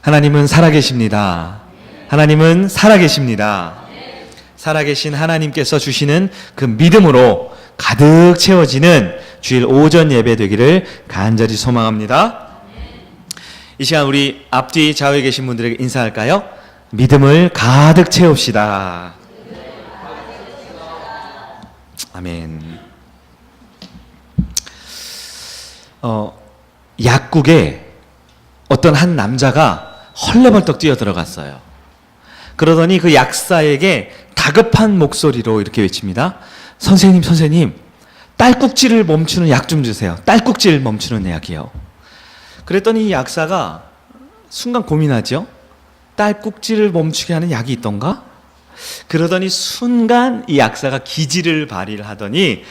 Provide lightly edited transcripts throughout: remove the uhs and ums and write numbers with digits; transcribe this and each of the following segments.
하나님은 살아계십니다. 하나님은 살아계십니다. 살아계신 하나님께서 주시는 그 믿음으로 가득 채워지는 주일 오전 예배 되기를 간절히 소망합니다. 이 시간 우리 앞뒤 좌우에 계신 분들에게 인사할까요? 믿음을 가득 채웁시다. 아멘. 약국에 어떤 한 남자가 헐레벌떡 뛰어 들어갔어요. 그러더니 그 약사에게 다급한 목소리로 이렇게 외칩니다. 선생님, 선생님, 딸꾹질을 멈추는 약 좀 주세요. 딸꾹질 멈추는 약이요. 그랬더니 이 약사가 순간 고민하죠. 딸꾹질을 멈추게 하는 약이 있던가? 그러더니 순간 이 약사가 기지를 발휘를 하더니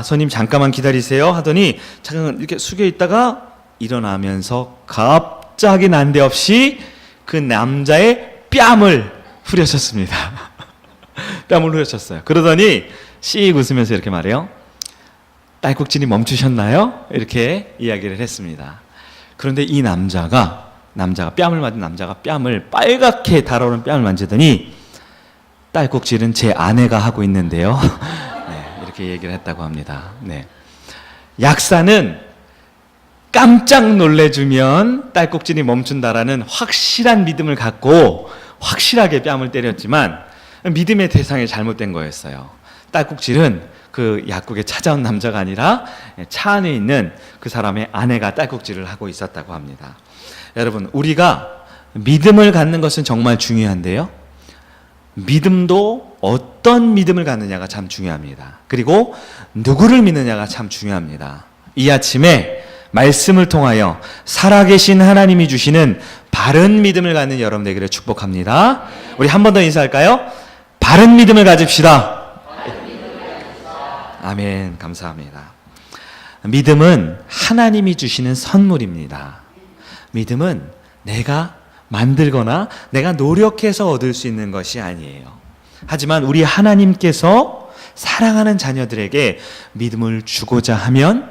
손님 잠깐만 기다리세요 하더니 잠깐 이렇게 숙여 있다가 일어나면서 갑자기 난데없이 그 남자의 뺨을 후려쳤습니다. 뺨을 후려쳤어요. 그러더니 씩 웃으면서 이렇게 말해요. 딸꾹질이 멈추셨나요? 이렇게 이야기를 했습니다. 그런데 이 남자가 뺨을 맞은 남자가 뺨을 빨갛게 달아오른 뺨을 만지더니 딸꾹질은 제 아내가 하고 있는데요. 네, 이렇게 얘기를 했다고 합니다. 네. 약사는 깜짝 놀래주면 딸꾹질이 멈춘다라는 확실한 믿음을 갖고 확실하게 뺨을 때렸지만 믿음의 대상이 잘못된 거였어요. 딸꾹질은 그 약국에 찾아온 남자가 아니라 차 안에 있는 그 사람의 아내가 딸꾹질을 하고 있었다고 합니다. 여러분, 우리가 믿음을 갖는 것은 정말 중요한데요. 믿음도 어떤 믿음을 갖느냐가 참 중요합니다. 그리고 누구를 믿느냐가 참 중요합니다. 이 아침에 말씀을 통하여 살아계신 하나님이 주시는 바른 믿음을 갖는 여러분 되기를 축복합니다. 우리 한 번 더 인사할까요? 바른 믿음을 가집시다. 아멘. 감사합니다. 믿음은 하나님이 주시는 선물입니다. 믿음은 내가 만들거나 내가 노력해서 얻을 수 있는 것이 아니에요. 하지만 우리 하나님께서 사랑하는 자녀들에게 믿음을 주고자 하면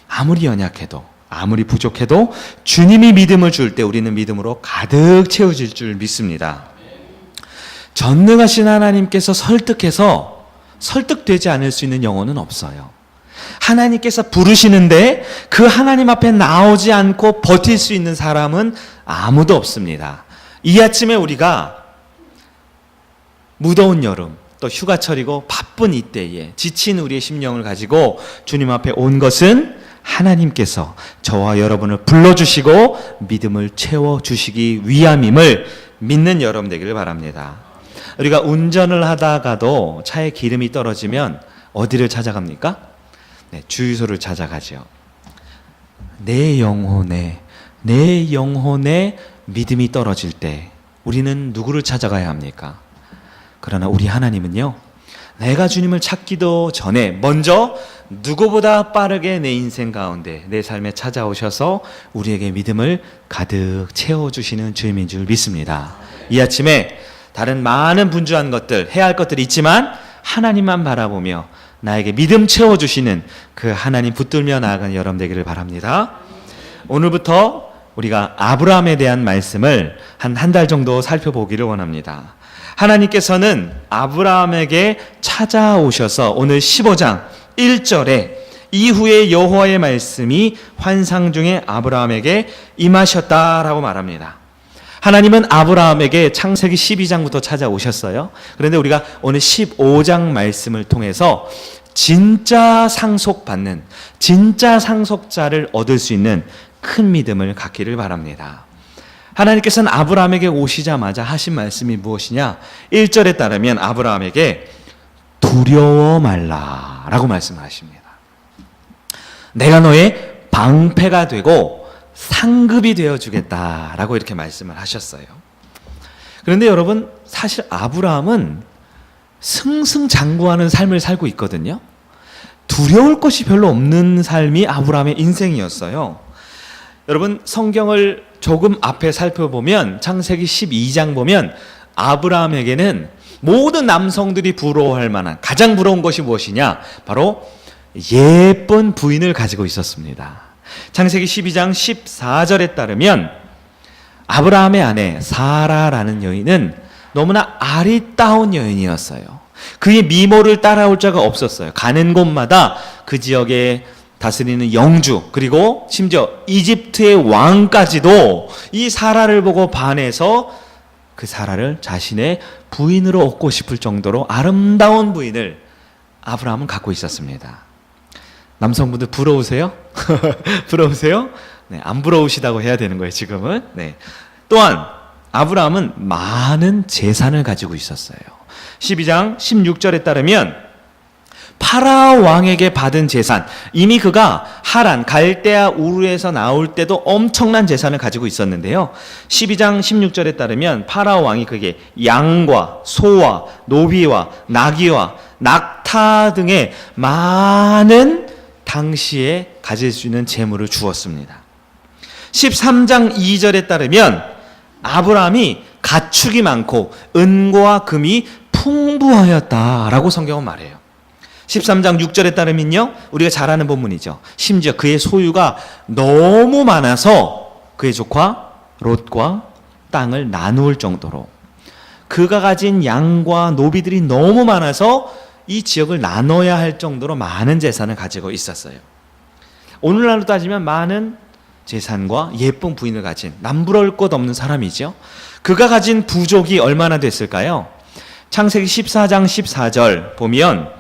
아무리 연약해도 아무리 부족해도 주님이 믿음을 줄 때 우리는 믿음으로 가득 채워질 줄 믿습니다. 전능하신 하나님께서 설득해서 설득되지 않을 수 있는 영혼은 없어요. 하나님께서 부르시는데 그 하나님 앞에 나오지 않고 버틸 수 있는 사람은 아무도 없습니다. 이 아침에 우리가 무더운 여름 또 휴가철이고 바쁜 이때에 지친 우리의 심령을 가지고 주님 앞에 온 것은 하나님께서 저와 여러분을 불러주시고 믿음을 채워주시기 위함임을 믿는 여러분 되기를 바랍니다. 우리가 운전을 하다가도 차에 기름이 떨어지면 어디를 찾아갑니까? 네, 주유소를 찾아가죠. 내 영혼에 믿음이 떨어질 때 우리는 누구를 찾아가야 합니까? 그러나 우리 하나님은요, 내가 주님을 찾기도 전에 먼저 누구보다 빠르게 내 인생 가운데 내 삶에 찾아오셔서 우리에게 믿음을 가득 채워주시는 주님인 줄 믿습니다. 이 아침에 다른 많은 분주한 것들, 해야 할 것들이 있지만 하나님만 바라보며 나에게 믿음 채워주시는 그 하나님 붙들며 나아가는 여러분 되기를 바랍니다. 오늘부터 우리가 아브라함에 대한 말씀을 한 달 정도 살펴보기를 원합니다. 하나님께서는 아브라함에게 찾아오셔서 오늘 15장 1절에 이후에 여호와의 말씀이 환상 중에 아브라함에게 임하셨다라고 말합니다. 하나님은 아브라함에게 창세기 12장부터 찾아오셨어요. 그런데 우리가 오늘 15장 말씀을 통해서 진짜 상속받는, 진짜 상속자를 얻을 수 있는 큰 믿음을 갖기를 바랍니다. 하나님께서는 아브라함에게 오시자마자 하신 말씀이 무엇이냐? 1절에 따르면 아브라함에게 두려워 말라라고 말씀하십니다. 내가 너의 방패가 되고 상급이 되어주겠다라고 이렇게 말씀을 하셨어요. 그런데 여러분, 사실 아브라함은 승승장구하는 삶을 살고 있거든요. 두려울 것이 별로 없는 삶이 아브라함의 인생이었어요. 여러분, 성경을 조금 앞에 살펴보면 창세기 12장 보면 아브라함에게는 모든 남성들이 부러워할 만한 가장 부러운 것이 무엇이냐? 바로 예쁜 부인을 가지고 있었습니다. 창세기 12장 14절에 따르면 아브라함의 아내 사라라는 여인은 너무나 아리따운 여인이었어요. 그의 미모를 따라올 자가 없었어요. 가는 곳마다 그 지역에 다스리는 영주, 그리고 심지어 이집트의 왕까지도 이 사라를 보고 반해서 그 사라를 자신의 부인으로 얻고 싶을 정도로 아름다운 부인을 아브라함은 갖고 있었습니다. 남성분들 부러우세요? 부러우세요? 네, 안 부러우시다고 해야 되는 거예요, 지금은. 네. 또한 아브라함은 많은 재산을 가지고 있었어요. 12장 16절에 따르면 파라오 왕에게 받은 재산, 이미 그가 하란 갈대아 우르에서 나올 때도 엄청난 재산을 가지고 있었는데요. 12장 16절에 따르면 파라오 왕이 그에게 양과 소와 노비와 나귀와 낙타 등의 많은 당시에 가질 수 있는 재물을 주었습니다. 13장 2절에 따르면 아브라함이 가축이 많고 은과 금이 풍부하였다라고 성경은 말해요. 13장 6절에 따르면요, 우리가 잘 아는 본문이죠. 심지어 그의 소유가 너무 많아서 그의 조카 롯과 땅을 나눌 정도로, 그가 가진 양과 노비들이 너무 많아서 이 지역을 나눠야 할 정도로 많은 재산을 가지고 있었어요. 오늘날로 따지면 많은 재산과 예쁜 부인을 가진 남부러울 것 없는 사람이죠. 그가 가진 부족이 얼마나 됐을까요? 창세기 14장 14절 보면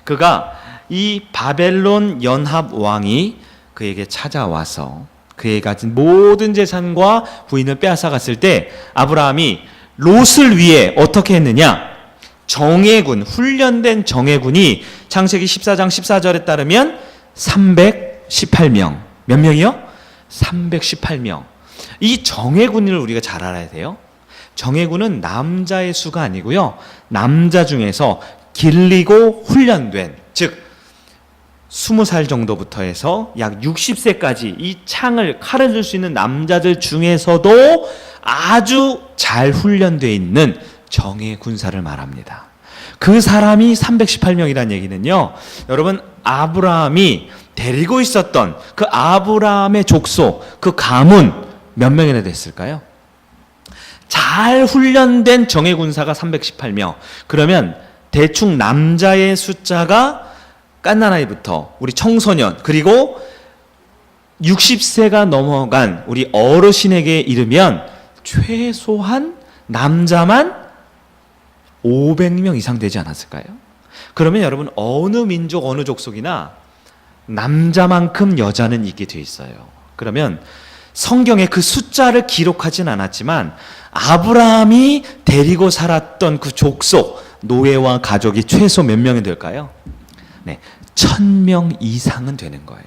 그가 이 바벨론 연합 왕이 그에게 찾아와서 그의 가진 모든 재산과 부인을 빼앗아갔을 때 아브라함이 롯을 위해 어떻게 했느냐? 정예군, 훈련된 정예군이 창세기 14장 14절에 따르면 318명. 몇 명이요? 318명. 이 정예군을 우리가 잘 알아야 돼요. 정예군은 남자의 수가 아니고요, 남자 중에서 길리고 훈련된, 즉 20살 정도부터 해서 약 60세까지 이 칼을 들 수 있는 남자들 중에서도 아주 잘 훈련되어 있는 정예 군사를 말합니다. 그 사람이 318명이라는 얘기는요, 여러분, 아브라함이 데리고 있었던 그 아브라함의 족속, 그 가문 몇 명이나 됐을까요? 잘 훈련된 정예 군사가 318명. 그러면 대충 남자의 숫자가 갓난아이부터 우리 청소년, 그리고 60세가 넘어간 우리 어르신에게 이르면 최소한 남자만 500명 이상 되지 않았을까요? 그러면 여러분, 어느 민족, 어느 족속이나 남자만큼 여자는 있게 돼 있어요. 그러면 성경에 그 숫자를 기록하진 않았지만 아브라함이 데리고 살았던 그 족속, 노예와 가족이 최소 몇 명이 될까요? 네, 1000명 이상은 되는 거예요.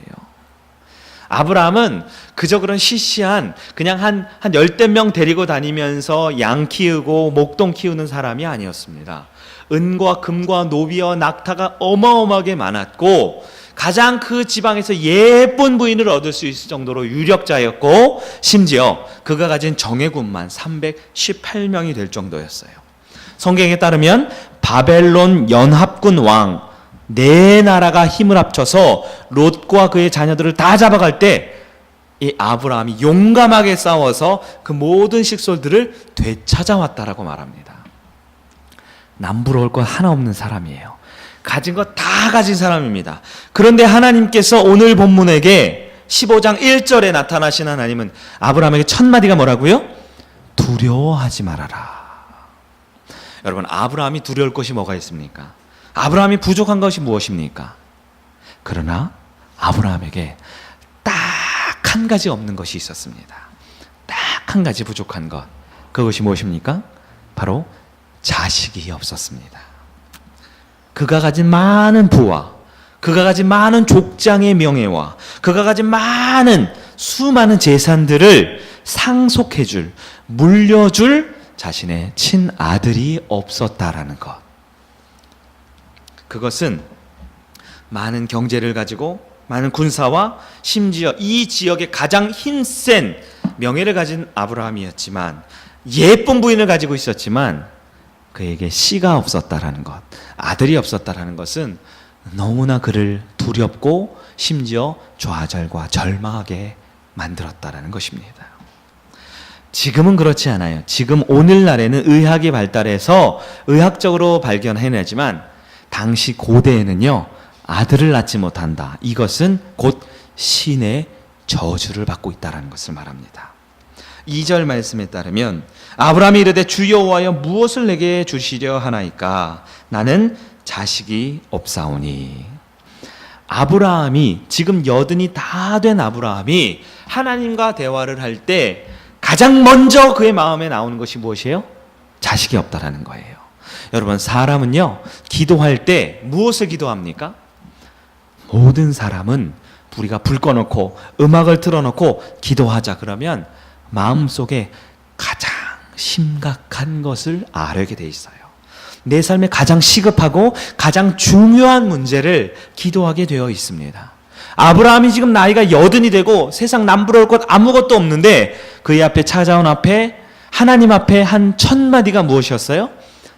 아브라함은 그저 그런 시시한, 그냥 한 열댓 명 데리고 다니면서 양 키우고 목동 키우는 사람이 아니었습니다. 은과 금과 노비와 낙타가 어마어마하게 많았고, 가장 그 지방에서 예쁜 부인을 얻을 수 있을 정도로 유력자였고, 심지어 그가 가진 정예군만 318명이 될 정도였어요. 성경에 따르면 바벨론 연합군 왕 네 나라가 힘을 합쳐서 롯과 그의 자녀들을 다 잡아갈 때 이 아브라함이 용감하게 싸워서 그 모든 식솔들을 되찾아왔다라고 말합니다. 남부러울 것 하나 없는 사람이에요. 가진 것 다 가진 사람입니다. 그런데 하나님께서 오늘 본문에게 15장 1절에 나타나신 하나님은 아브라함에게 첫 마디가 뭐라고요? 두려워하지 말아라. 여러분, 아브라함이 두려울 것이 뭐가 있습니까? 아브라함이 부족한 것이 무엇입니까? 그러나 아브라함에게 딱 한 가지 없는 것이 있었습니다. 딱 한 가지 부족한 것. 그것이 무엇입니까? 바로 자식이 없었습니다. 그가 가진 많은 부와, 그가 가진 많은 족장의 명예와, 그가 가진 많은 수많은 재산들을 상속해줄, 물려줄 자신의 친아들이 없었다라는 것. 그것은 많은 경제를 가지고 많은 군사와 심지어 이 지역의 가장 힘센 명예를 가진 아브라함이었지만, 예쁜 부인을 가지고 있었지만 그에게 씨가 없었다라는 것, 아들이 없었다라는 것은 너무나 그를 두렵고 심지어 좌절과 절망하게 만들었다라는 것입니다. 지금은 그렇지 않아요. 지금 오늘날에는 의학이 발달해서 의학적으로 발견해내지만 당시 고대에는요, 아들을 낳지 못한다. 이것은 곧 신의 저주를 받고 있다는 것을 말합니다. 2절 말씀에 따르면 아브라함이 이르되 주 여호와여 무엇을 내게 주시려 하나이까? 나는 자식이 없사오니. 아브라함이 지금 여든이 다 된 아브라함이 하나님과 대화를 할 때 가장 먼저 그의 마음에 나오는 것이 무엇이에요? 자식이 없다라는 거예요. 여러분, 사람은요, 기도할 때 무엇을 기도합니까? 모든 사람은 우리가 불 꺼놓고 음악을 틀어놓고 기도하자 그러면 마음속에 가장 심각한 것을 아뢰게 돼 있어요. 내 삶에 가장 시급하고 가장 중요한 문제를 기도하게 되어 있습니다. 아브라함이 지금 나이가 여든이 되고 세상 남부러울 것 아무것도 없는데 그의 앞에 찾아온 하나님 앞에 한 첫 마디가 무엇이었어요?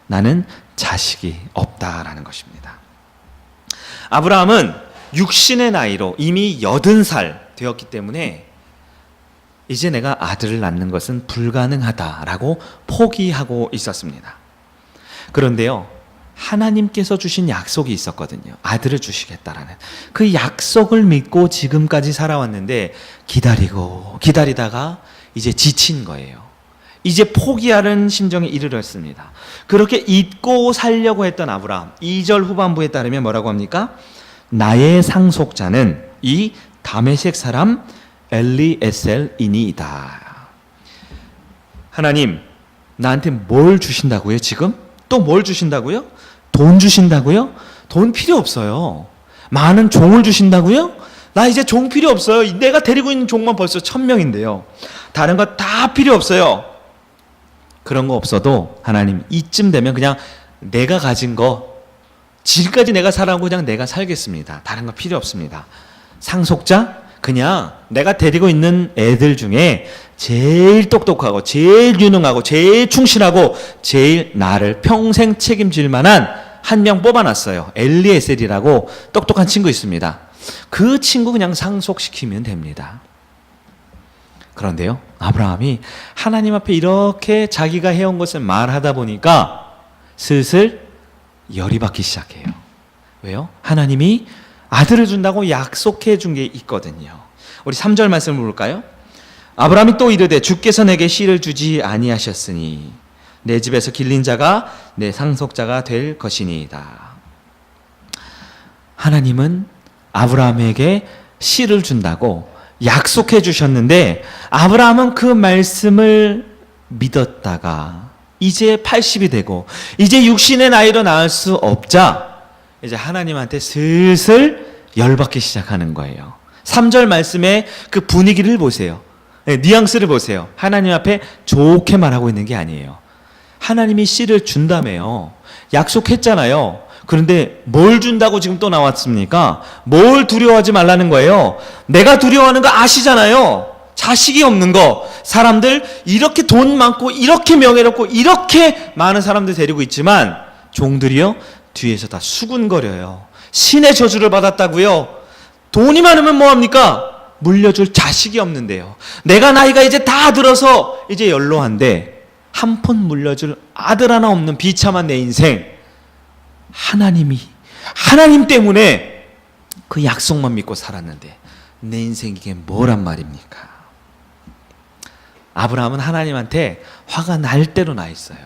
나는 자식이 없다라는 것입니다. 아브라함은 육신의 나이로 이미 80살 되었기 때문에 이제 내가 아들을 낳는 것은 불가능하다라고 포기하고 있었습니다. 그런데요, 하나님께서 주신 약속이 있었거든요. 아들을 주시겠다라는 그 약속을 믿고 지금까지 살아왔는데 기다리고 기다리다가 이제 지친 거예요. 이제 포기하는 심정에 이르렀습니다. 그렇게 잊고 살려고 했던 아브라함, 2절 후반부에 따르면 뭐라고 합니까? 나의 상속자는 이 다메섹 사람 엘리에셀이니이다. 하나님, 나한테 뭘 주신다고요 지금? 또 뭘 주신다고요? 돈 주신다고요? 돈 필요 없어요. 많은 종을 주신다고요? 나 이제 종 필요 없어요. 내가 데리고 있는 종만 벌써 1000명인데요. 다른 거 다 필요 없어요. 그런 거 없어도 하나님, 이쯤 되면 그냥 내가 가진 거, 지금까지 내가 살아온 거 그냥 내가 살겠습니다. 다른 거 필요 없습니다. 상속자? 그냥 내가 데리고 있는 애들 중에 제일 똑똑하고 제일 유능하고 제일 충실하고 제일 나를 평생 책임질 만한 한 명 뽑아놨어요. 엘리에셀이라고 똑똑한 친구 있습니다. 그 친구 그냥 상속시키면 됩니다. 그런데요, 아브라함이 하나님 앞에 이렇게 자기가 해온 것을 말하다 보니까 슬슬 열이 받기 시작해요. 왜요? 하나님이 아들을 준다고 약속해 준 게 있거든요. 우리 3절 말씀을 볼까요? 아브라함이 또 이르되 주께서 내게 씨를 주지 아니하셨으니 내 집에서 길린 자가 내 상속자가 될 것이니이다. 하나님은 아브라함에게 씨를 준다고 약속해 주셨는데 아브라함은 그 말씀을 믿었다가 이제 80이 되고 이제 육신의 나이로 낳을 수 없자 이제 하나님한테 슬슬 열받기 시작하는 거예요. 3절 말씀의 그 분위기를 보세요. 네, 뉘앙스를 보세요. 하나님 앞에 좋게 말하고 있는 게 아니에요. 하나님이 씨를 준다며요. 약속했잖아요. 그런데 뭘 준다고 지금 또 나왔습니까? 뭘 두려워하지 말라는 거예요. 내가 두려워하는 거 아시잖아요. 자식이 없는 거. 사람들 이렇게 돈 많고 이렇게 명예롭고 이렇게 많은 사람들 데리고 있지만 종들이요 뒤에서 다 수군거려요. 신의 저주를 받았다고요. 돈이 많으면 뭐합니까? 물려줄 자식이 없는데요. 내가 나이가 이제 다 들어서 이제 연로한데 한 푼 물려줄 아들 하나 없는 비참한 내 인생. 하나님 때문에 그 약속만 믿고 살았는데 내 인생 이게 뭐란 말입니까? 아브라함은 하나님한테 화가 날 대로 나 있어요.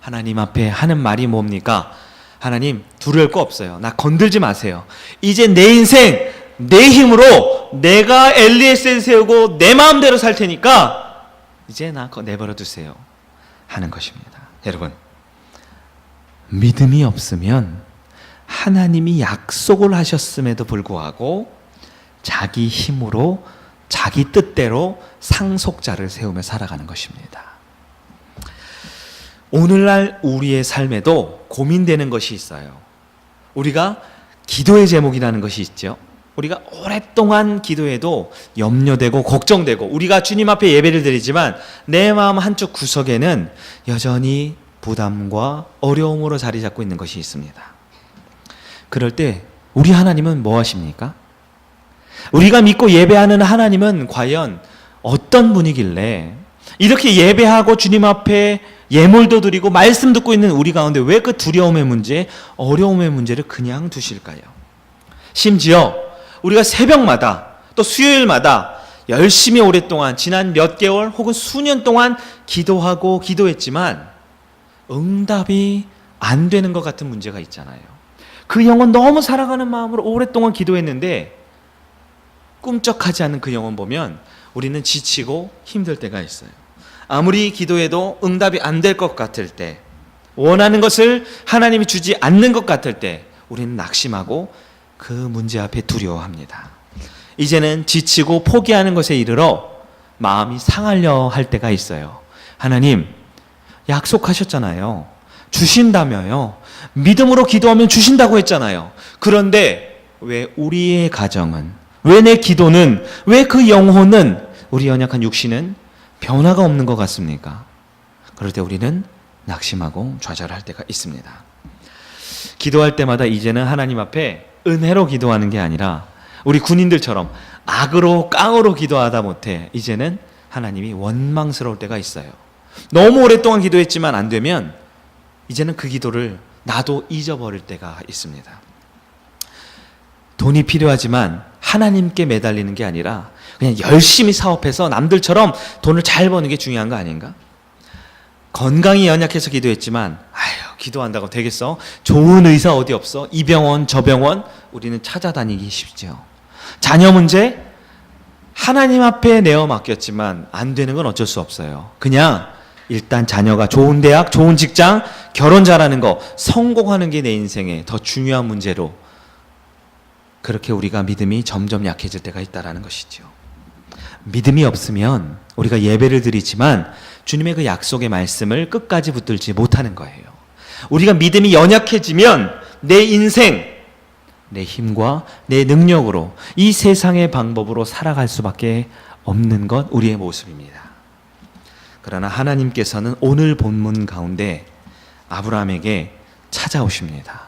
하나님 앞에 하는 말이 뭡니까? 하나님, 두려울 거 없어요. 나 건들지 마세요. 이제 내 인생 내 힘으로 내가 엘리에셀 세우고 내 마음대로 살 테니까 이제 나 내버려 두세요 하는 것입니다. 여러분, 믿음이 없으면 하나님이 약속을 하셨음에도 불구하고 자기 힘으로 자기 뜻대로 상속자를 세우며 살아가는 것입니다. 오늘날 우리의 삶에도 고민되는 것이 있어요. 우리가 기도의 제목이라는 것이 있죠. 우리가 오랫동안 기도해도 염려되고 걱정되고 우리가 주님 앞에 예배를 드리지만 내 마음 한쪽 구석에는 여전히 부담과 어려움으로 자리 잡고 있는 것이 있습니다. 그럴 때 우리 하나님은 뭐 하십니까? 우리가 믿고 예배하는 하나님은 과연 어떤 분이길래 이렇게 예배하고 주님 앞에 예물도 드리고 말씀 듣고 있는 우리 가운데 왜 그 두려움의 문제, 어려움의 문제를 그냥 두실까요? 심지어 우리가 새벽마다 또 수요일마다 열심히 오랫동안 지난 몇 개월 혹은 수년 동안 기도하고 기도했지만 응답이 안 되는 것 같은 문제가 있잖아요. 그 영혼 너무 사랑하는 마음으로 오랫동안 기도했는데 꿈쩍하지 않는 그 영혼 보면 우리는 지치고 힘들 때가 있어요. 아무리 기도해도 응답이 안 될 것 같을 때, 원하는 것을 하나님이 주지 않는 것 같을 때 우리는 낙심하고 그 문제 앞에 두려워합니다. 이제는 지치고 포기하는 것에 이르러 마음이 상하려 할 때가 있어요. 하나님 약속하셨잖아요. 주신다며요. 믿음으로 기도하면 주신다고 했잖아요. 그런데 왜 우리의 가정은, 왜 내 기도는, 왜 그 영혼은, 우리 연약한 육신은 변화가 없는 것 같습니까? 그럴 때 우리는 낙심하고 좌절할 때가 있습니다. 기도할 때마다 이제는 하나님 앞에 은혜로 기도하는 게 아니라 우리 군인들처럼 악으로 깡으로 기도하다 못해 이제는 하나님이 원망스러울 때가 있어요. 너무 오랫동안 기도했지만 안 되면 이제는 그 기도를 나도 잊어버릴 때가 있습니다. 돈이 필요하지만 하나님께 매달리는 게 아니라 그냥 열심히 사업해서 남들처럼 돈을 잘 버는 게 중요한 거 아닌가? 건강이 연약해서 기도했지만 기도한다고 되겠어? 좋은 의사 어디 없어? 이 병원 저 병원 우리는 찾아다니기 쉽죠. 자녀 문제 하나님 앞에 내어 맡겼지만 안 되는 건 어쩔 수 없어요. 그냥 일단 자녀가 좋은 대학, 좋은 직장, 결혼 잘하는 거, 성공하는 게 내 인생의 더 중요한 문제로 그렇게 우리가 믿음이 점점 약해질 때가 있다는 것이죠. 믿음이 없으면 우리가 예배를 드리지만 주님의 그 약속의 말씀을 끝까지 붙들지 못하는 거예요. 우리가 믿음이 연약해지면 내 인생, 내 힘과 내 능력으로 이 세상의 방법으로 살아갈 수밖에 없는 것 우리의 모습입니다. 그러나 하나님께서는 오늘 본문 가운데 아브라함에게 찾아오십니다.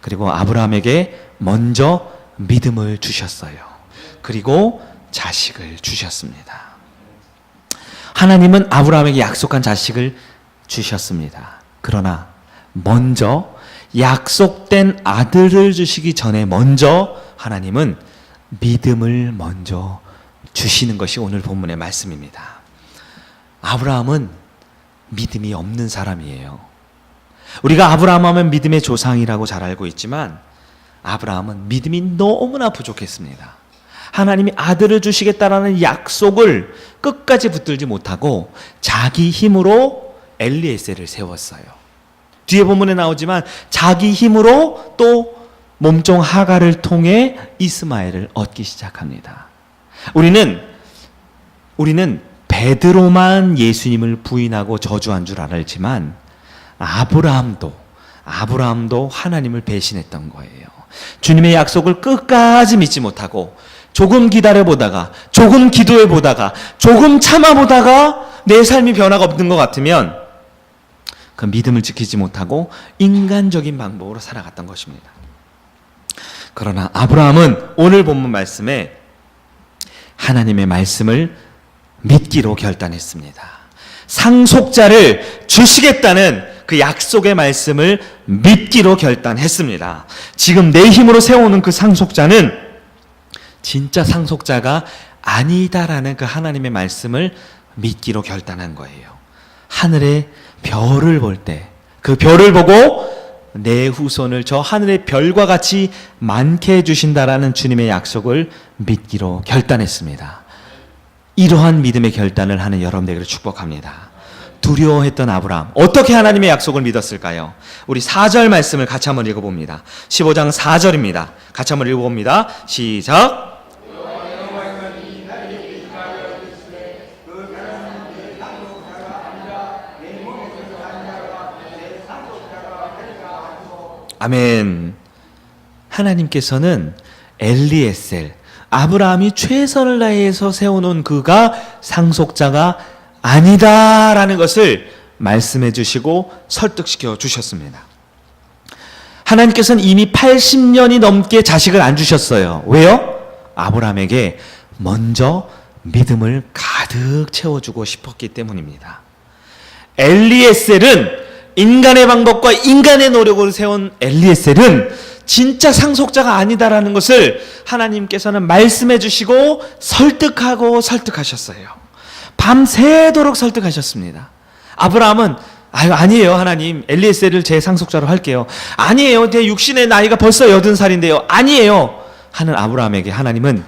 그리고 아브라함에게 먼저 믿음을 주셨어요. 그리고 자식을 주셨습니다. 하나님은 아브라함에게 약속한 자식을 주셨습니다. 그러나 먼저 약속된 아들을 주시기 전에 먼저 하나님은 믿음을 먼저 주시는 것이 오늘 본문의 말씀입니다. 아브라함은 믿음이 없는 사람이에요. 우리가 아브라함 하면 믿음의 조상이라고 잘 알고 있지만 아브라함은 믿음이 너무나 부족했습니다. 하나님이 아들을 주시겠다라는 약속을 끝까지 붙들지 못하고 자기 힘으로 엘리에셀을 세웠어요. 뒤에 본문에 나오지만 자기 힘으로 또 몸종 하갈을 통해 이스마엘을 얻기 시작합니다. 우리는 베드로만 예수님을 부인하고 저주한 줄 알지만 아브라함도 하나님을 배신했던 거예요. 주님의 약속을 끝까지 믿지 못하고 조금 기다려보다가, 조금 기도해보다가, 조금 참아보다가 내 삶이 변화가 없는 것 같으면 그 믿음을 지키지 못하고 인간적인 방법으로 살아갔던 것입니다. 그러나 아브라함은 오늘 본문 말씀에 하나님의 말씀을 믿기로 결단했습니다. 상속자를 주시겠다는 그 약속의 말씀을 믿기로 결단했습니다. 지금 내 힘으로 세우는 그 상속자는 진짜 상속자가 아니다라는 그 하나님의 말씀을 믿기로 결단한 거예요. 하늘의 별을 볼 때 그 별을 보고 내 후손을 저 하늘의 별과 같이 많게 해주신다라는 주님의 약속을 믿기로 결단했습니다. 이러한 믿음의 결단을 하는 여러분들에게 축복합니다. 두려워했던 아브라함, 어떻게 하나님의 약속을 믿었을까요? 우리 4절 말씀을 같이 한번 읽어봅니다. 15장 4절입니다. 같이 한번 읽어봅니다. 시작. 아멘. 하나님께서는 엘리에셀, 아브라함이 최선을 다해서 세워놓은 그가 상속자가 아니다라는 것을 말씀해 주시고 설득시켜 주셨습니다. 하나님께서는 이미 80년이 넘게 자식을 안 주셨어요. 왜요? 아브라함에게 먼저 믿음을 가득 채워주고 싶었기 때문입니다. 엘리에셀은 인간의 방법과 인간의 노력으로 세운 엘리에셀은 진짜 상속자가 아니다라는 것을 하나님께서는 말씀해 주시고 설득하셨어요. 밤새도록 설득하셨습니다. 아브라함은 아니에요 하나님, 엘리에셀을 제 상속자로 할게요. 아니에요, 내 육신의 나이가 벌써 80살인데요. 아니에요 하는 아브라함에게 하나님은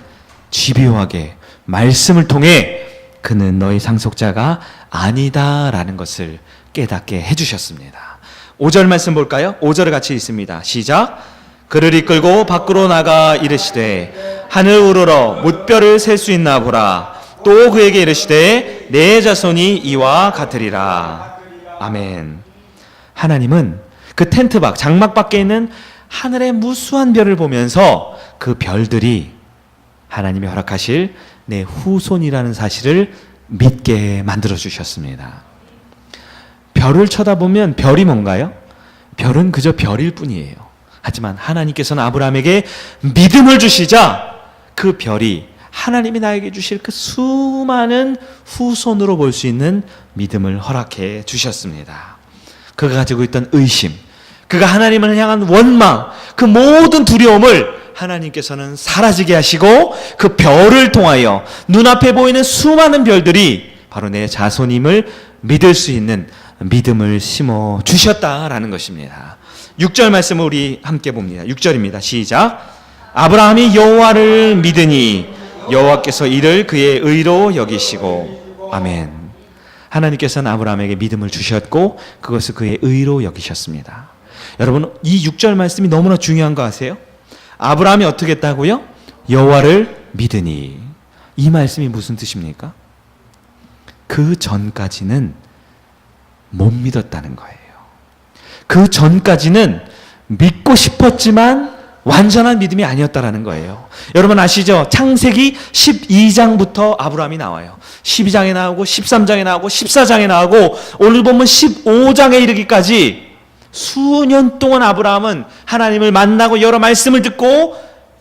집요하게 말씀을 통해 그는 너희 상속자가 아니다라는 것을 깨닫게 해주셨습니다. 5절 말씀 볼까요? 5절에 같이 있습니다. 시작. 그를 이끌고 밖으로 나가 이르시되 하늘 우러러 뭇별을 셀 수 있나 보라. 또 그에게 이르시되 내 자손이 이와 같으리라. 아멘. 하나님은 그 텐트 밖, 장막 밖에 있는 하늘의 무수한 별을 보면서 그 별들이 하나님이 허락하실 내 후손이라는 사실을 믿게 만들어 주셨습니다. 별을 쳐다보면 별이 뭔가요? 별은 그저 별일 뿐이에요. 하지만 하나님께서는 아브라함에게 믿음을 주시자 그 별이 하나님이 나에게 주실 그 수많은 후손으로 볼 수 있는 믿음을 허락해 주셨습니다. 그가 가지고 있던 의심, 그가 하나님을 향한 원망, 그 모든 두려움을 하나님께서는 사라지게 하시고 그 별을 통하여 눈앞에 보이는 수많은 별들이 바로 내 자손임을 믿을 수 있는 믿음을 심어 주셨다라는 것입니다. 6절 말씀을 우리 함께 봅니다. 6절입니다. 시작. 아브라함이 여호와를 믿으니 여호와께서 이를 그의 의로 여기시고. 아멘. 하나님께서는 아브라함에게 믿음을 주셨고 그것을 그의 의로 여기셨습니다. 여러분, 이 6절 말씀이 너무나 중요한 거 아세요? 아브라함이 어떻게 했다고요? 여호와를 믿으니. 이 말씀이 무슨 뜻입니까? 그 전까지는 못 믿었다는 거예요. 그 전까지는 믿고 싶었지만 완전한 믿음이 아니었다라는 거예요. 여러분 아시죠? 창세기 12장부터 아브라함이 나와요. 12장에 나오고 13장에 나오고 14장에 나오고 오늘 보면 15장에 이르기까지 수년 동안 아브라함은 하나님을 만나고 여러 말씀을 듣고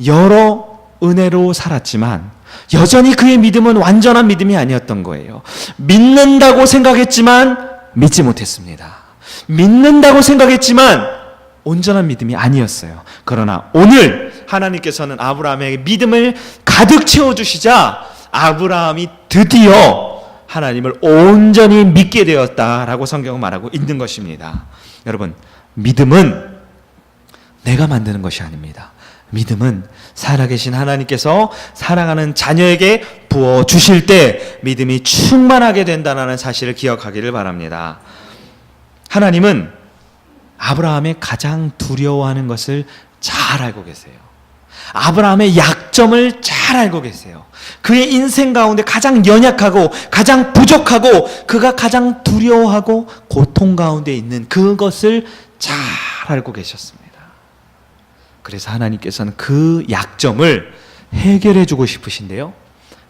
여러 은혜로 살았지만 여전히 그의 믿음은 완전한 믿음이 아니었던 거예요. 믿는다고 생각했지만 믿지 못했습니다. 믿는다고 생각했지만 온전한 믿음이 아니었어요. 그러나 오늘 하나님께서는 아브라함에게 믿음을 가득 채워주시자 아브라함이 드디어 하나님을 온전히 믿게 되었다라고 성경은 말하고 있는 것입니다. 여러분, 믿음은 내가 만드는 것이 아닙니다. 믿음은 살아계신 하나님께서 사랑하는 자녀에게 부어주실 때 믿음이 충만하게 된다는 사실을 기억하기를 바랍니다. 하나님은 아브라함의 가장 두려워하는 것을 잘 알고 계세요. 아브라함의 약점을 잘 알고 계세요. 그의 인생 가운데 가장 연약하고 가장 부족하고 그가 가장 두려워하고 고통 가운데 있는 그것을 잘 알고 계셨습니다. 그래서 하나님께서는 그 약점을 해결해 주고 싶으신데요.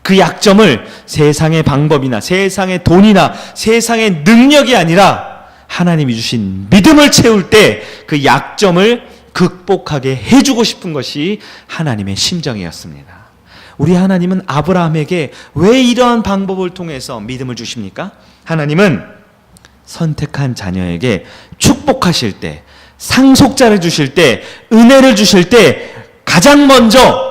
그 약점을 세상의 방법이나 세상의 돈이나 세상의 능력이 아니라 하나님이 주신 믿음을 채울 때 그 약점을 극복하게 해주고 싶은 것이 하나님의 심정이었습니다. 우리 하나님은 아브라함에게 왜 이러한 방법을 통해서 믿음을 주십니까? 하나님은 선택한 자녀에게 축복하실 때, 상속자를 주실 때, 은혜를 주실 때 가장 먼저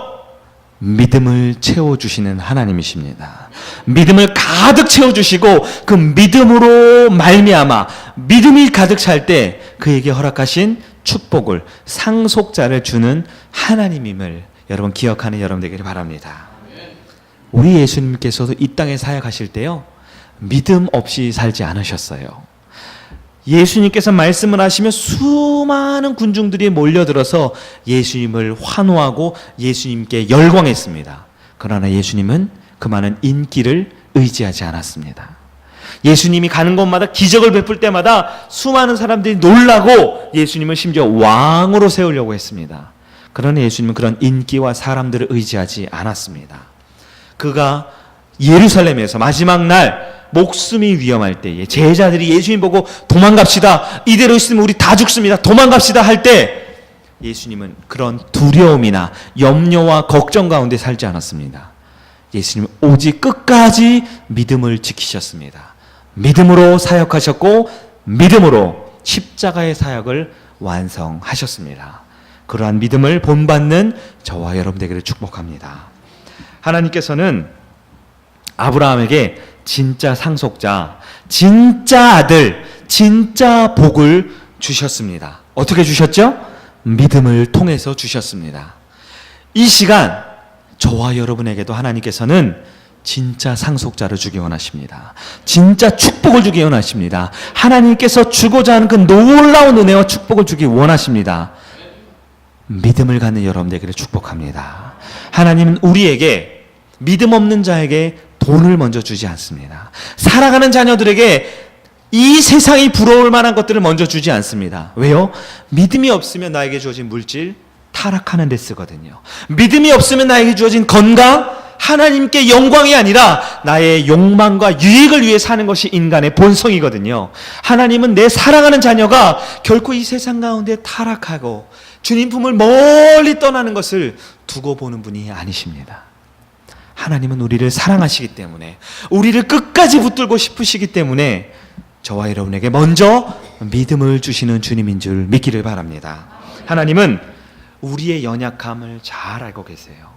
믿음을 채워주시는 하나님이십니다. 믿음을 가득 채워주시고 그 믿음으로 말미암아 믿음이 가득 찰 때 그에게 허락하신 축복을, 상속자를 주는 하나님임을 여러분 기억하는 여러분 되기를 바랍니다. 우리 예수님께서도 이 땅에 사역하실 때요, 믿음 없이 살지 않으셨어요. 예수님께서 말씀을 하시며 수많은 군중들이 몰려들어서 예수님을 환호하고 예수님께 열광했습니다. 그러나 예수님은 그 많은 인기를 의지하지 않았습니다. 예수님이 가는 곳마다 기적을 베풀 때마다 수많은 사람들이 놀라고 예수님을 심지어 왕으로 세우려고 했습니다. 그러나 예수님은 그런 인기와 사람들을 의지하지 않았습니다. 그가 예루살렘에서 마지막 날 목숨이 위험할 때에 제자들이 예수님 보고 도망갑시다, 이대로 있으면 우리 다 죽습니다, 도망갑시다 할 때 예수님은 그런 두려움이나 염려와 걱정 가운데 살지 않았습니다. 예수님 오직 끝까지 믿음을 지키셨습니다. 믿음으로 사역하셨고 믿음으로 십자가의 사역을 완성하셨습니다. 그러한 믿음을 본받는 저와 여러분 되기를 축복합니다. 하나님께서는 아브라함에게 진짜 상속자, 진짜 아들, 진짜 복을 주셨습니다. 어떻게 주셨죠? 믿음을 통해서 주셨습니다. 이 시간 저와 여러분에게도 하나님께서는 진짜 상속자를 주기 원하십니다. 진짜 축복을 주기 원하십니다. 하나님께서 주고자 하는 그 놀라운 은혜와 축복을 주기 원하십니다. 믿음을 갖는 여러분 되기를 축복합니다. 하나님은 우리에게 믿음 없는 자에게 돈을 먼저 주지 않습니다. 살아가는 자녀들에게 이 세상이 부러울 만한 것들을 먼저 주지 않습니다. 왜요? 믿음이 없으면 나에게 주어진 물질 타락하는 데 쓰거든요. 믿음이 없으면 나에게 주어진 건강, 하나님께 영광이 아니라 나의 욕망과 유익을 위해 사는 것이 인간의 본성이거든요. 하나님은 내 사랑하는 자녀가 결코 이 세상 가운데 타락하고 주님 품을 멀리 떠나는 것을 두고 보는 분이 아니십니다. 하나님은 우리를 사랑하시기 때문에, 우리를 끝까지 붙들고 싶으시기 때문에 저와 여러분에게 먼저 믿음을 주시는 주님인 줄 믿기를 바랍니다. 하나님은 우리의 연약함을 잘 알고 계세요.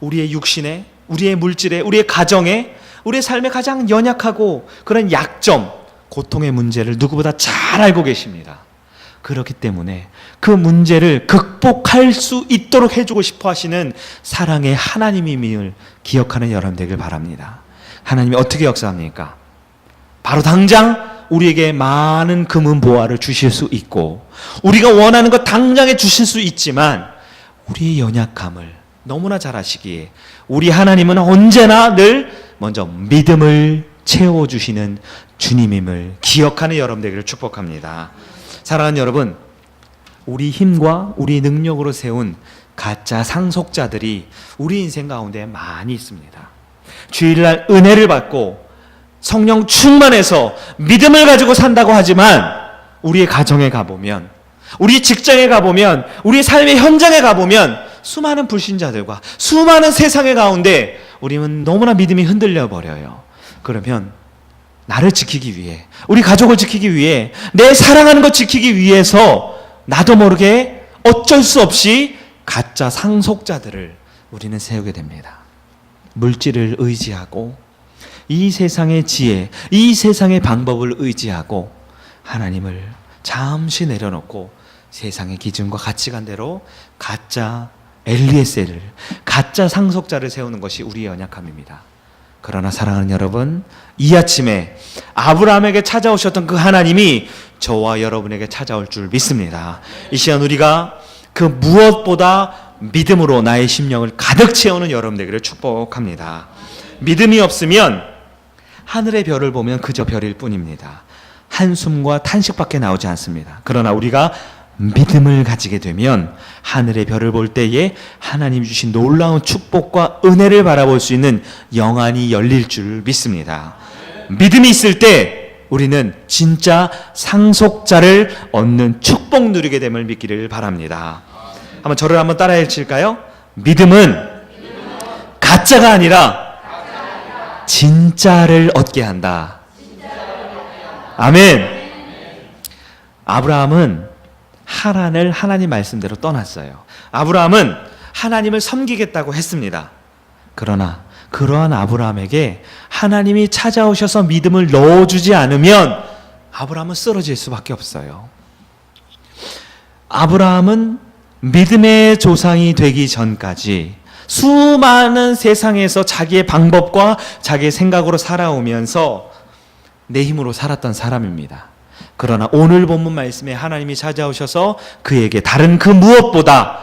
우리의 육신에, 우리의 물질에, 우리의 가정에, 우리의 삶에 가장 연약하고 그런 약점, 고통의 문제를 누구보다 잘 알고 계십니다. 그렇기 때문에 그 문제를 극복할 수 있도록 해주고 싶어 하시는 사랑의 하나님임을 기억하는 여러분 되길 바랍니다. 하나님이 어떻게 역사합니까? 바로 당장 우리에게 많은 금은 보화를 주실 수 있고 우리가 원하는 것 당장에 주실 수 있지만 우리의 연약함을 너무나 잘 아시기에 우리 하나님은 언제나 늘 먼저 믿음을 채워주시는 주님임을 기억하는 여러분 되기를 축복합니다. 사랑하는 여러분, 우리 힘과 우리 능력으로 세운 가짜 상속자들이 우리 인생 가운데 많이 있습니다. 주일날 은혜를 받고 성령 충만해서 믿음을 가지고 산다고 하지만 우리의 가정에 가보면, 우리 직장에 가보면, 우리 삶의 현장에 가보면 수많은 불신자들과 수많은 세상의 가운데 우리는 너무나 믿음이 흔들려 버려요. 그러면 나를 지키기 위해, 우리 가족을 지키기 위해, 내 사랑하는 것 지키기 위해서 나도 모르게 어쩔 수 없이 가짜 상속자들을 우리는 세우게 됩니다. 물질을 의지하고 이 세상의 지혜, 이 세상의 방법을 의지하고 하나님을 잠시 내려놓고 세상의 기준과 가치관대로 가짜 엘리에셀을, 가짜 상속자를 세우는 것이 우리의 연약함입니다. 그러나 사랑하는 여러분, 이 아침에 아브라함에게 찾아오셨던 그 하나님이 저와 여러분에게 찾아올 줄 믿습니다. 이 시간 우리가 그 무엇보다 믿음으로 나의 심령을 가득 채우는 여러분 되기를 축복합니다. 믿음이 없으면 하늘의 별을 보면 그저 별일 뿐입니다. 한숨과 탄식밖에 나오지 않습니다. 그러나 우리가 믿음을 가지게 되면 하늘의 별을 볼 때에 하나님 주신 놀라운 축복과 은혜를 바라볼 수 있는 영안이 열릴 줄 믿습니다. 믿음이 있을 때 우리는 진짜 상속자를 얻는 축복 누리게 됨을 믿기를 바랍니다. 한번 저를 한번 따라 해칠까요? 믿음은 가짜가 아니라 진짜를 얻게 한다. 아멘. 아브라함은 하란을 하나님 말씀대로 떠났어요. 아브라함은 하나님을 섬기겠다고 했습니다. 그러나 그러한 아브라함에게 하나님이 찾아오셔서 믿음을 넣어주지 않으면 아브라함은 쓰러질 수밖에 없어요. 아브라함은 믿음의 조상이 되기 전까지 수많은 세상에서 자기의 방법과 자기의 생각으로 살아오면서 내 힘으로 살았던 사람입니다. 그러나 오늘 본문 말씀에 하나님이 찾아오셔서 그에게 다른 그 무엇보다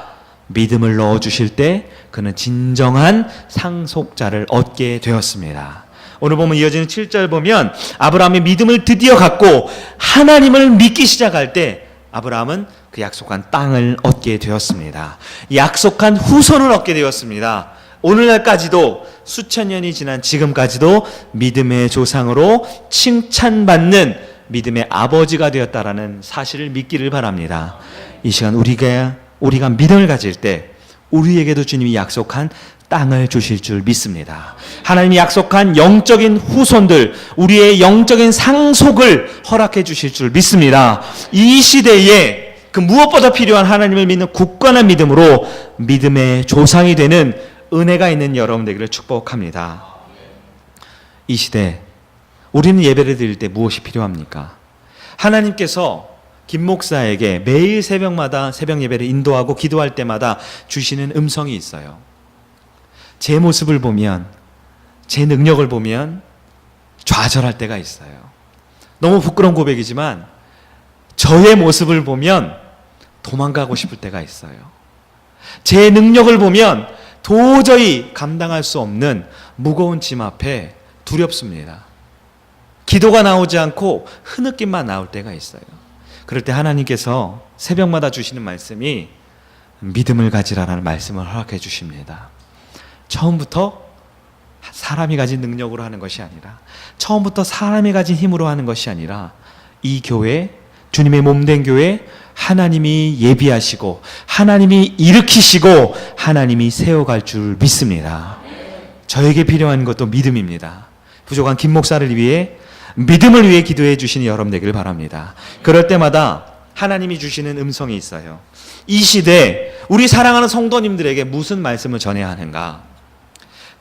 믿음을 넣어주실 때 그는 진정한 상속자를 얻게 되었습니다. 오늘 보면 이어지는 7절 보면 아브라함이 믿음을 드디어 갖고 하나님을 믿기 시작할 때 아브라함은 그 약속한 땅을 얻게 되었습니다. 약속한 후손을 얻게 되었습니다. 오늘날까지도 수천 년이 지난 지금까지도 믿음의 조상으로 칭찬받는 믿음의 아버지가 되었다라는 사실을 믿기를 바랍니다. 이 시간 우리가 믿음을 가질 때 우리에게도 주님이 약속한 땅을 주실 줄 믿습니다. 하나님이 약속한 영적인 후손들, 우리의 영적인 상속을 허락해 주실 줄 믿습니다. 이 시대에 그 무엇보다 필요한 하나님을 믿는 굳건한 믿음으로 믿음의 조상이 되는 은혜가 있는 여러분 되기를 축복합니다. 이 시대 우리는 예배를 드릴 때 무엇이 필요합니까? 하나님께서 김 목사에게 매일 새벽마다 새벽 예배를 인도하고 기도할 때마다 주시는 음성이 있어요. 제 모습을 보면, 제 능력을 보면 좌절할 때가 있어요. 너무 부끄러운 고백이지만 저의 모습을 보면 도망가고 싶을 때가 있어요. 제 능력을 보면 도저히 감당할 수 없는 무거운 짐 앞에 두렵습니다. 기도가 나오지 않고 흐느낌만 나올 때가 있어요. 그럴 때 하나님께서 새벽마다 주시는 말씀이 믿음을 가지라라는 말씀을 허락해 주십니다. 처음부터 사람이 가진 능력으로 하는 것이 아니라, 처음부터 사람이 가진 힘으로 하는 것이 아니라, 이 교회, 주님의 몸된 교회, 하나님이 예비하시고 하나님이 일으키시고 하나님이 세워갈 줄 믿습니다. 저에게 필요한 것도 믿음입니다. 부족한 김 목사를 위해, 믿음을 위해 기도해 주시는 여러분 되기를 바랍니다. 그럴 때마다 하나님이 주시는 음성이 있어요. 이 시대 우리 사랑하는 성도님들에게 무슨 말씀을 전해야 하는가?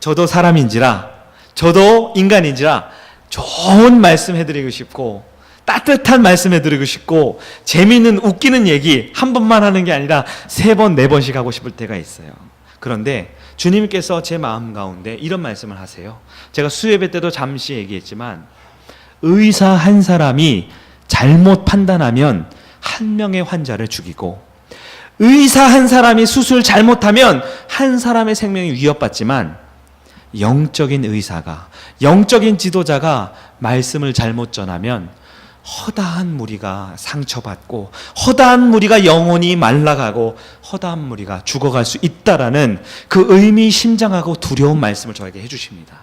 저도 사람인지라, 저도 인간인지라 좋은 말씀 해드리고 싶고, 따뜻한 말씀 해드리고 싶고, 재미있는 웃기는 얘기 한 번만 하는 게 아니라 3번, 4번씩 하고 싶을 때가 있어요. 그런데 주님께서 제 마음 가운데 이런 말씀을 하세요. 제가 수예배 때도 잠시 얘기했지만, 의사 한 사람이 잘못 판단하면 한 명의 환자를 죽이고, 의사 한 사람이 수술 잘못하면 한 사람의 생명이 위협받지만, 영적인 의사가, 영적인 지도자가 말씀을 잘못 전하면 허다한 무리가 상처받고, 허다한 무리가 영혼이 말라가고, 허다한 무리가 죽어갈 수 있다라는 그 의미심장하고 두려운 말씀을 저에게 해주십니다.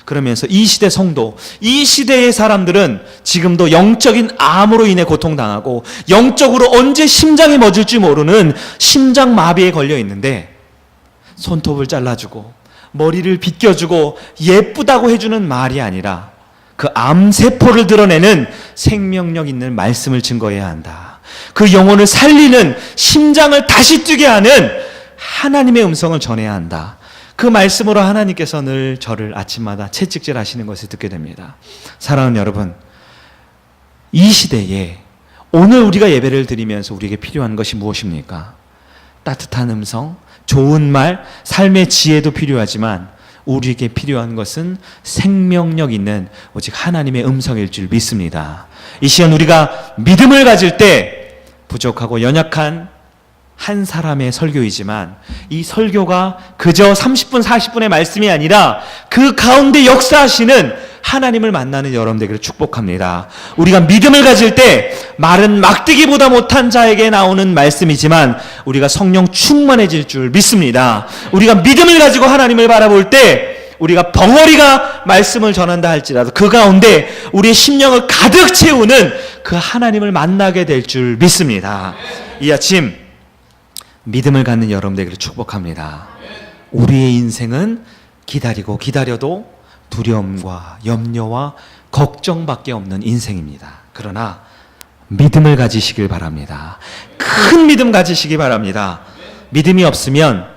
그러면서 이 시대 성도, 이 시대의 사람들은 지금도 영적인 암으로 인해 고통당하고, 영적으로 언제 심장이 멎을지 모르는 심장마비에 걸려 있는데, 손톱을 잘라주고 머리를 빗겨주고 예쁘다고 해주는 말이 아니라 그 암세포를 드러내는 생명력 있는 말씀을 증거해야 한다. 그 영혼을 살리는, 심장을 다시 뛰게 하는 하나님의 음성을 전해야 한다. 그 말씀으로 하나님께서 늘 저를 아침마다 채찍질 하시는 것을 듣게 됩니다. 사랑하는 여러분, 이 시대에 오늘 우리가 예배를 드리면서 우리에게 필요한 것이 무엇입니까? 따뜻한 음성, 좋은 말, 삶의 지혜도 필요하지만 우리에게 필요한 것은 생명력 있는 오직 하나님의 음성일 줄 믿습니다. 이 시간 우리가 믿음을 가질 때 부족하고 연약한 한 사람의 설교이지만, 이 설교가 그저 30분, 40분의 말씀이 아니라 그 가운데 역사하시는 하나님을 만나는 여러분 되기를 축복합니다. 우리가 믿음을 가질 때 말은 막대기보다 못한 자에게 나오는 말씀이지만 우리가 성령 충만해질 줄 믿습니다. 우리가 믿음을 가지고 하나님을 바라볼 때 우리가 벙어리가 말씀을 전한다 할지라도 그 가운데 우리의 심령을 가득 채우는 그 하나님을 만나게 될 줄 믿습니다. 이 아침 믿음을 갖는 여러분 되기를 축복합니다. 우리의 인생은 기다리고 기다려도 두려움과 염려와 걱정밖에 없는 인생입니다. 그러나 믿음을 가지시길 바랍니다. 큰 믿음 가지시기 바랍니다. 믿음이 없으면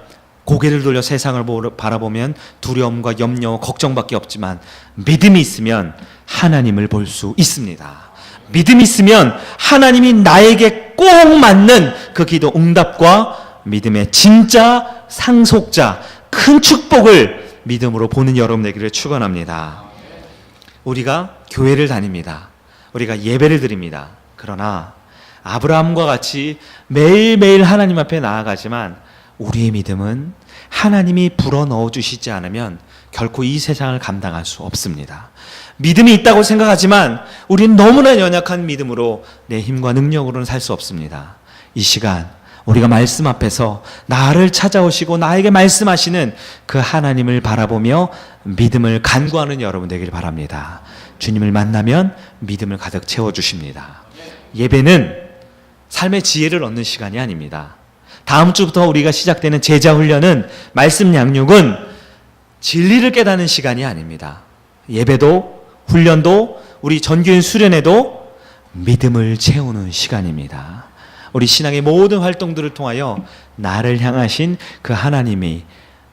고개를 돌려 세상을 바라보면 두려움과 염려와 걱정밖에 없지만, 믿음이 있으면 하나님을 볼 수 있습니다. 믿음이 있으면 하나님이 나에게 꼭 맞는 그 기도 응답과 믿음의 진짜 상속자, 큰 축복을 믿음으로 보는 여러분 되기를 축원합니다. 우리가 교회를 다닙니다. 우리가 예배를 드립니다. 그러나 아브라함과 같이 매일매일 하나님 앞에 나아가지만 우리의 믿음은 하나님이 불어넣어 주시지 않으면 결코 이 세상을 감당할 수 없습니다. 믿음이 있다고 생각하지만 우리는 너무나 연약한 믿음으로 내 힘과 능력으로는 살 수 없습니다. 이 시간 우리가 말씀 앞에서 나를 찾아오시고 나에게 말씀하시는 그 하나님을 바라보며 믿음을 간구하는 여러분 되길 바랍니다. 주님을 만나면 믿음을 가득 채워주십니다. 예배는 삶의 지혜를 얻는 시간이 아닙니다. 다음 주부터 우리가 시작되는 제자 훈련은, 말씀 양육은 진리를 깨닫는 시간이 아닙니다. 예배도 훈련도 우리 전교인 수련회도 믿음을 채우는 시간입니다. 우리 신앙의 모든 활동들을 통하여 나를 향하신 그 하나님이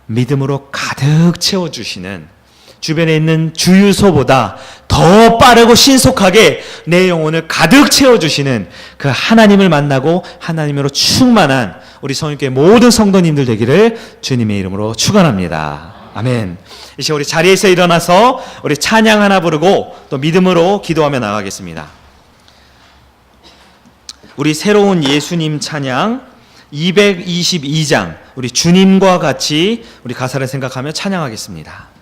믿음으로 가득 채워주시는, 주변에 있는 주유소보다 더 빠르고 신속하게 내 영혼을 가득 채워주시는 그 하나님을 만나고 하나님으로 충만한 우리 성육교회 모든 성도님들 되기를 주님의 이름으로 축원합니다. 아멘. 이제 우리 자리에서 일어나서 우리 찬양 하나 부르고 또 믿음으로 기도하며 나가겠습니다. 우리 새로운 예수님 찬양 222장, 우리 주님과 같이 우리 가사를 생각하며 찬양하겠습니다.